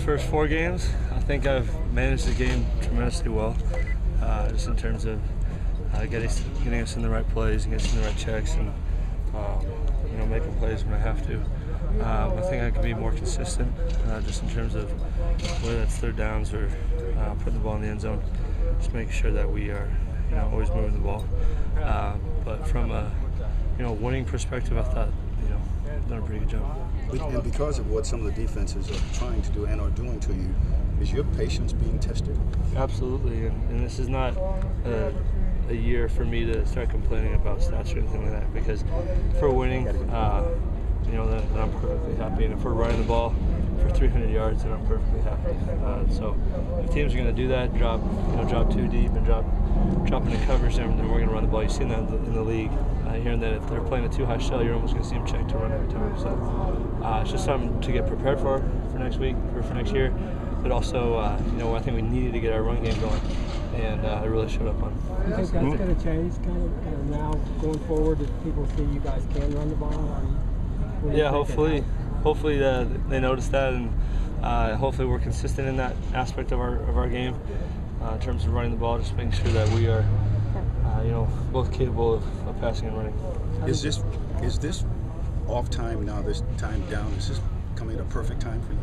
first 4 games, I think I've managed the game tremendously well, just in terms of getting us in the right plays and getting us in the right checks, and making plays when I have to. I think I can be more consistent, just in terms of whether that's third downs or putting the ball in the end zone, just making sure that we are always moving the ball. But from a winning perspective, I thought I've done a pretty good job. And because of what some of the defenses are trying to do and are doing to you, is your patience being tested? Absolutely, and this is not a year for me to start complaining about stats or anything like that, because if we're winning, then I'm perfectly happy. And if we're running the ball for 300 yards, then I'm perfectly happy. So if teams are going to do that, drop too deep and drop into coverage, then we're going to run the ball. You've seen that in the league. Here and then, if they're playing a too high shell, you're almost going to see them check to run every time. So it's just something to get prepared for next week or for next year. But also, I think we needed to get our run game going, and it really showed up on. Do you think that's going to change kind of now going forward if people see you guys can run the ball? Yeah, hopefully they notice that, and hopefully we're consistent in that aspect of our game in terms of running the ball, just making sure that we are both capable of passing and running. Is this off time now, this time down, is this coming at a perfect time for you?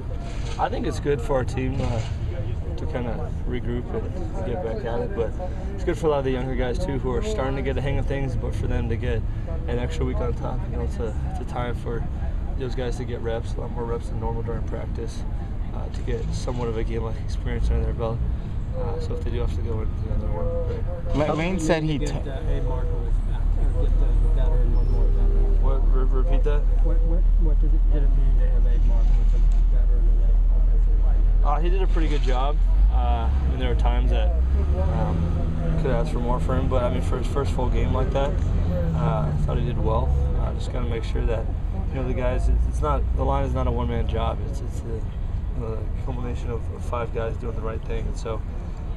I think it's good for our team to kind of regroup and get back at it, but it's good for a lot of the younger guys too, who are starting to get the hang of things, but for them to get an extra week on top, it's a time for those guys to get reps, a lot more reps than normal during practice, to get somewhat of a game-like experience under their belt. So if they do have to go in, they're working great. Lane said he get Abe Markle get the veteran, one more veteran. What? Repeat that? What did it mean to have Abe Markle as a veteran in that offensive line? He did a pretty good job. There were times that could have asked for more for him, but for his first full game like that, I thought he did well. Just got to make sure that the guys. The line is not a one-man job. It's the culmination of 5 guys doing the right thing, and so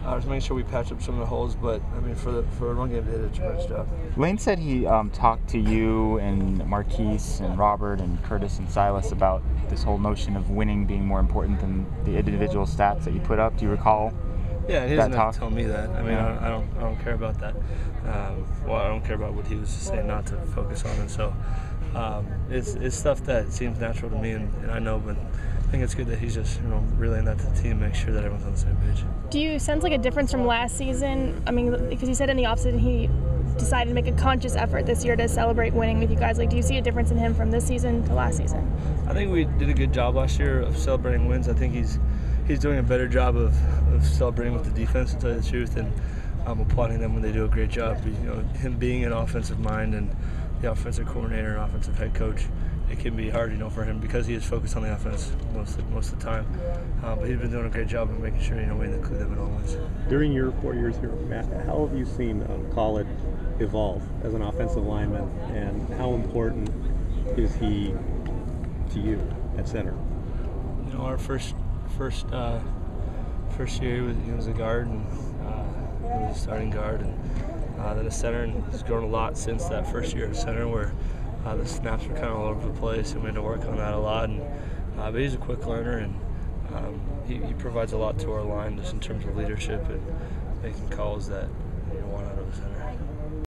just making sure we patch up some of the holes. But for a run game, they did a tremendous job. Lane said he talked to you and Marquise and Robert and Curtis and Silas about this whole notion of winning being more important than the individual stats that you put up. Do you recall? Yeah, he doesn't have to tell me that. I don't care about that. I don't care about what he was saying not to focus on, and so it's stuff that seems natural to me, and I know, but I think it's good that he's just relaying that to the team, make sure that everyone's on the same page. Do you sense like a difference from last season? Because he said in the offseason he decided to make a conscious effort this year to celebrate winning with you guys. Do you see a difference in him from this season to last season? I think we did a good job last year of celebrating wins. I think he's doing a better job of celebrating with the defense, to tell you the truth, and applauding them when they do a great job. Him being an offensive mind and the offensive coordinator and offensive head coach, it can be hard, for him, because he is focused on the offense most of the time. But he's been doing a great job of making sure we include them in all wins. During your 4 years here, Matt, how have you seen Khalid evolve as an offensive lineman, and how important is he to you at center? Our first year he was a guard, and he was a starting guard, and then a center, and he's grown a lot since that first year at center, where the snaps were kind of all over the place, and we had to work on that a lot. And but he's a quick learner, and he provides a lot to our line just in terms of leadership and making calls that you want out of a center.